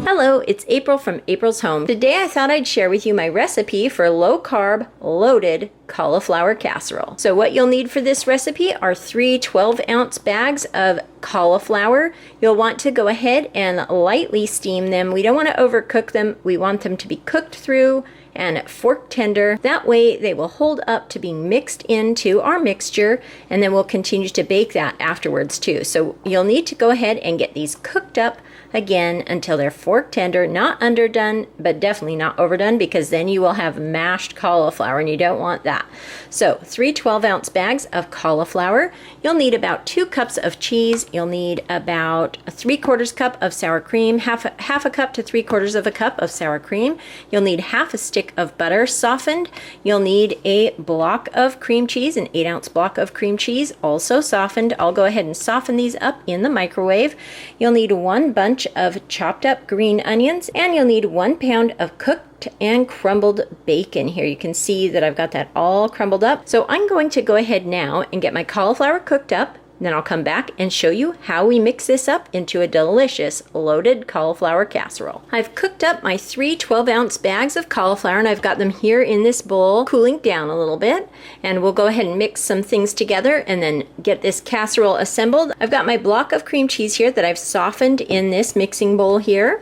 Hello, it's April from April's Home. Today I thought I'd share with you my recipe for low-carb, loaded cauliflower casserole. So what you'll need for this recipe are 3 12-ounce bags of cauliflower. You'll want to go ahead and lightly steam them. We don't want to overcook them. We want them to be cooked through and fork tender. That way they will hold up to being mixed into our mixture, and then we'll continue to bake that afterwards too. So you'll need to go ahead and get these cooked up again until they're fork tender, not underdone, but definitely not overdone, because then you will have mashed cauliflower and you don't want that. So 3 12-ounce bags of cauliflower. You'll need about 2 cups of cheese. You'll need about a 3/4 cup of sour cream, half a cup to 3/4 of a cup of sour cream. You'll need half a stick of butter softened. You'll need a block of cream cheese, an 8-ounce block of cream cheese, also softened. I'll go ahead and soften these up in the microwave. You'll need 1 bunch of chopped up green onions, and you'll need 1 pound of cooked and crumbled bacon. Here you can see that I've got that all crumbled up. So I'm going to go ahead now and get my cauliflower cooked up. Then I'll come back and show you how we mix this up into a delicious loaded cauliflower casserole. I've cooked up my 3 12-ounce bags of cauliflower, and I've got them here in this bowl cooling down a little bit. And we'll go ahead and mix some things together and then get this casserole assembled. I've got my block of cream cheese here that I've softened in this mixing bowl here.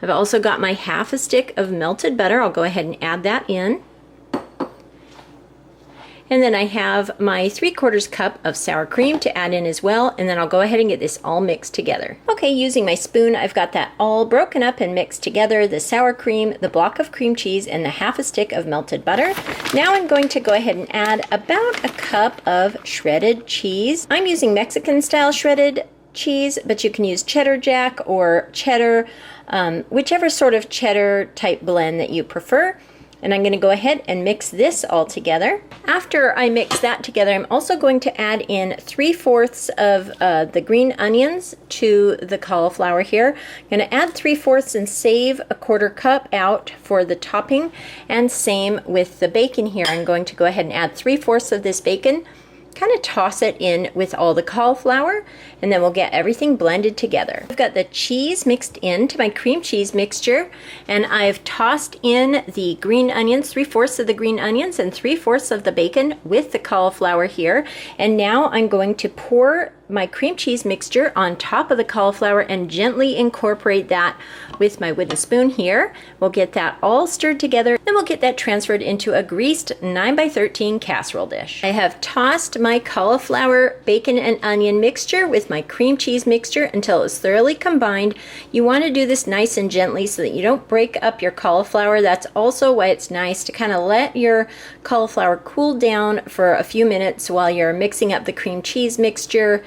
I've also got my half a stick of melted butter. I'll go ahead and add that in. And then I have my 3/4 cup of sour cream to add in as well, and then I'll go ahead and get this all mixed together. Okay, using my spoon, I've got that all broken up and mixed together, the sour cream, the block of cream cheese, and the half a stick of melted butter. Now I'm going to go ahead and add about a cup of shredded cheese. I'm using Mexican style shredded cheese, but you can use cheddar jack or cheddar, whichever sort of cheddar type blend that you prefer. And I'm going to go ahead and mix this all together. After I mix that together, I'm also going to add in 3/4 of the green onions to the cauliflower here. I'm going to add 3/4 and save a 1/4 cup out for the topping. And same with the bacon here. I'm going to go ahead and add 3/4 of this bacon. Kind of toss it in with all the cauliflower, and then we'll get everything blended together. I've got the cheese mixed into my cream cheese mixture, and I've tossed in the green onions, 3/4 of the green onions and 3/4 of the bacon with the cauliflower here. And now I'm going to pour my cream cheese mixture on top of the cauliflower and gently incorporate that with my wooden spoon here. We'll get that all stirred together, then we'll get that transferred into a greased 9x13 casserole dish. I have tossed my cauliflower, bacon, and onion mixture with my cream cheese mixture until it's thoroughly combined. You want to do this nice and gently so that you don't break up your cauliflower. That's also why it's nice to kind of let your cauliflower cool down for a few minutes while you're mixing up the cream cheese mixture,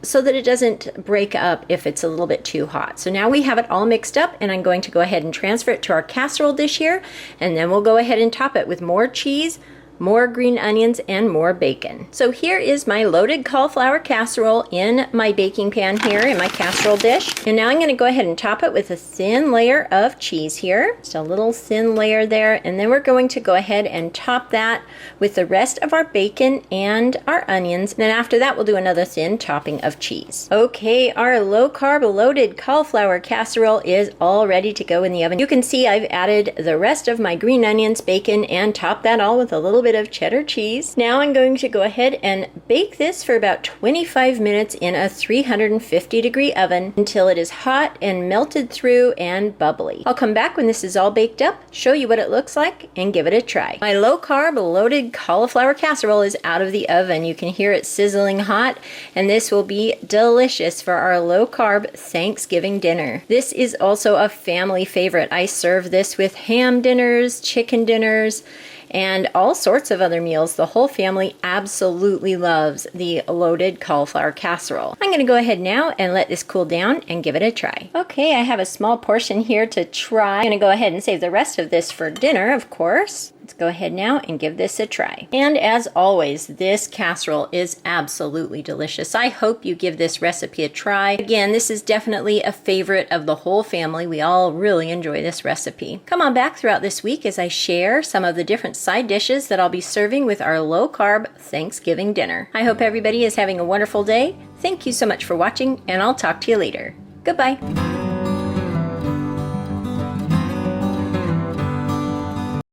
so that it doesn't break up if it's a little bit too hot. So now we have it all mixed up, and I'm going to go ahead and transfer it to our casserole dish here, and then we'll go ahead and top it with more cheese, more green onions, and more bacon. So here is my loaded cauliflower casserole in my baking pan here in my casserole dish. And now I'm going to go ahead and top it with a thin layer of cheese here. Just a little thin layer there. And then we're going to go ahead and top that with the rest of our bacon and our onions. And then after that, we'll do another thin topping of cheese. Okay, our low-carb loaded cauliflower casserole is all ready to go in the oven. You can see I've added the rest of my green onions, bacon, and topped that all with a little bit of cheddar cheese. Now I'm going to go ahead and bake this for about 25 minutes in a 350-degree oven until it is hot and melted through and bubbly. I'll come back when this is all baked up, show you what it looks like, and give it a try. My low-carb loaded cauliflower casserole is out of the oven. You can hear it sizzling hot, and this will be delicious for our low-carb Thanksgiving dinner. This is also a family favorite. I serve this with ham dinners, chicken dinners, and all sorts of other meals. The whole family absolutely loves the loaded cauliflower casserole. I'm going to go ahead now and let this cool down and give it a try. Okay, I have a small portion here to try. I'm going to go ahead and save the rest of this for dinner, of course. Let's go ahead now and give this a try. And as always, this casserole is absolutely delicious. I hope you give this recipe a try. Again, this is definitely a favorite of the whole family. We all really enjoy this recipe. Come on back throughout this week as I share some of the different side dishes that I'll be serving with our low-carb Thanksgiving dinner. I hope everybody is having a wonderful day. Thank you so much for watching, and I'll talk to you later. Goodbye.